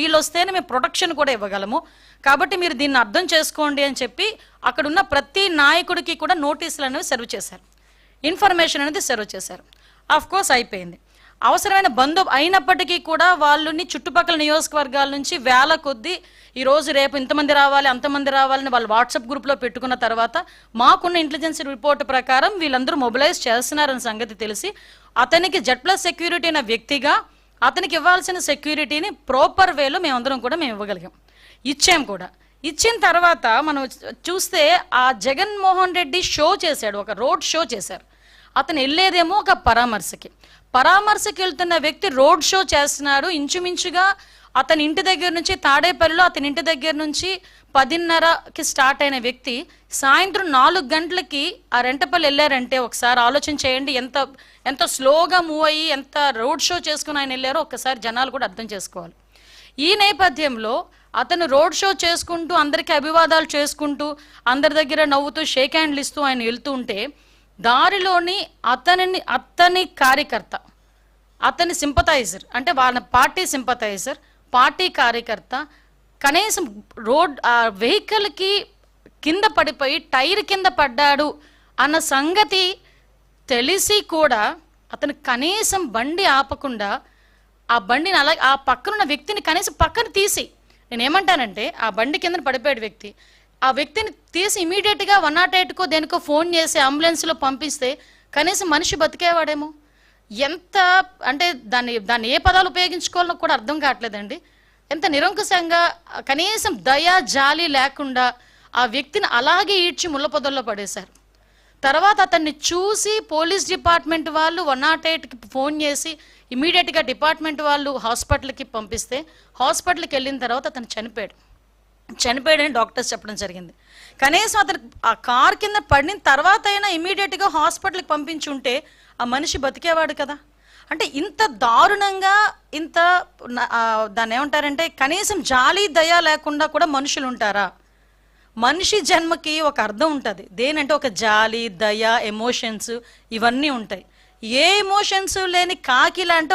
వీళ్ళు వస్తేనే మేము ప్రొటెక్షన్ కూడా ఇవ్వగలము, కాబట్టి మీరు దీన్ని అర్థం చేసుకోండి అని చెప్పి అక్కడున్న ప్రతి నాయకుడికి కూడా నోటీసులు అనేవి సర్వ్ చేశారు, ఇన్ఫర్మేషన్ అనేది సర్వ్ చేశారు. ఆఫ్ కోర్స్ అయిపోయింది. అవసరమైన అయినప్పటికీ కూడా వాళ్ళని చుట్టుపక్కల నియోజకవర్గాల నుంచి వేల కొద్దీ ఈరోజు రేపు ఇంతమంది రావాలి అంతమంది రావాలని వాళ్ళు వాట్సాప్ గ్రూప్లో పెట్టుకున్న తర్వాత మాకున్న ఇంటెలిజెన్స్ రిపోర్ట్ ప్రకారం వీళ్ళందరూ మొబిలైజ్ చేస్తున్నారన్న సంగతి తెలిసి అతనికి Z+ సెక్యూరిటీ అనే వ్యక్తిగా అతనికి ఇవ్వాల్సిన సెక్యూరిటీని ప్రాపర్ వేలో మేమందరం కూడా మేము ఇవ్వగలిగాం, ఇచ్చాం కూడా. ఇచ్చిన తర్వాత మనం చూస్తే ఆ జగన్మోహన్ రెడ్డి షో చేశాడు, ఒక రోడ్ షో చేశారు. అతను వెళ్ళేదేమో ఒక పరామర్శకి వెళ్తున్న వ్యక్తి రోడ్ షో చేస్తున్నాడు. ఇంచుమించుగా అతని ఇంటి దగ్గర నుంచి తాడేపల్లిలో అతని ఇంటి దగ్గర నుంచి 10:30కి స్టార్ట్ అయిన వ్యక్తి సాయంత్రం 4 గంటలకి ఆ రెంటపల్లి వెళ్ళారంటే ఒకసారి ఆలోచన చేయండి, ఎంత స్లోగా మూవ్ అయ్యి ఎంత రోడ్ షో చేసుకుని ఆయన వెళ్ళారో ఒక్కసారి జనాలు కూడా అర్థం చేసుకోవాలి. ఈ నేపథ్యంలో అతను రోడ్ షో చేసుకుంటూ అందరికీ అభివాదాలు చేసుకుంటూ అందరి దగ్గర నవ్వుతూ షేక్ హ్యాండ్లు ఇస్తూ ఆయన వెళ్తూ ఉంటే దారిలోని అతని కార్యకర్త, అతని సింపథైజర్, అంటే వాళ్ళ పార్టీ సింపథైజర్, పార్టీ కార్యకర్త కనీసం వెహికల్కి కింద పడిపోయి టైర్ కింద పడ్డాడు అన్న సంగతి తెలిసి కూడా అతను కనీసం బండి ఆపకుండా ఆ బండిని అలాగే ఆ పక్కనున్న వ్యక్తిని కనీసం పక్కన తీసి, నేనేమంటానంటే ఆ బండి కింద పడిపోయాడు వ్యక్తి, ఆ వ్యక్తిని తీసి ఇమీడియట్గా 108కో దేనికో ఫోన్ చేసి అంబులెన్స్లో పంపిస్తే కనీసం మనిషి బతికేవాడేమో. ఎంత అంటే దాన్ని ఏ పదాలు ఉపయోగించుకోవాలో కూడా అర్థం కావట్లేదండి. ఎంత నిరంకుశంగా కనీసం దయా జాలి లేకుండా ఆ వ్యక్తిని అలాగే ఈడ్చి ముళ్ళ పొదల్లో పడేశారు. తర్వాత అతన్ని చూసి పోలీస్ డిపార్ట్మెంట్ వాళ్ళు 108కి ఫోన్ చేసి ఇమీడియట్గా డిపార్ట్మెంట్ వాళ్ళు హాస్పిటల్కి పంపిస్తే హాస్పిటల్కి వెళ్ళిన తర్వాత అతను చనిపోయాడని డాక్టర్స్ చెప్పడం జరిగింది. కనీసం అతను ఆ కార్ కింద పడిన తర్వాత అయినా ఇమీడియట్గా హాస్పిటల్కి పంపించుంటే ఆ మనిషి బతికేవాడు కదా. అంటే ఇంత దారుణంగా దాన్ని ఏమంటారంటే కనీసం జాలి దయ లేకుండా కూడా మనుషులు ఉంటారా? మనిషి జన్మకి ఒక అర్థం ఉంటుంది, దేనంటే ఒక జాలి దయ ఎమోషన్స్ ఇవన్నీ ఉంటాయి. ఏ ఎమోషన్స్ లేని కాకి లాంటి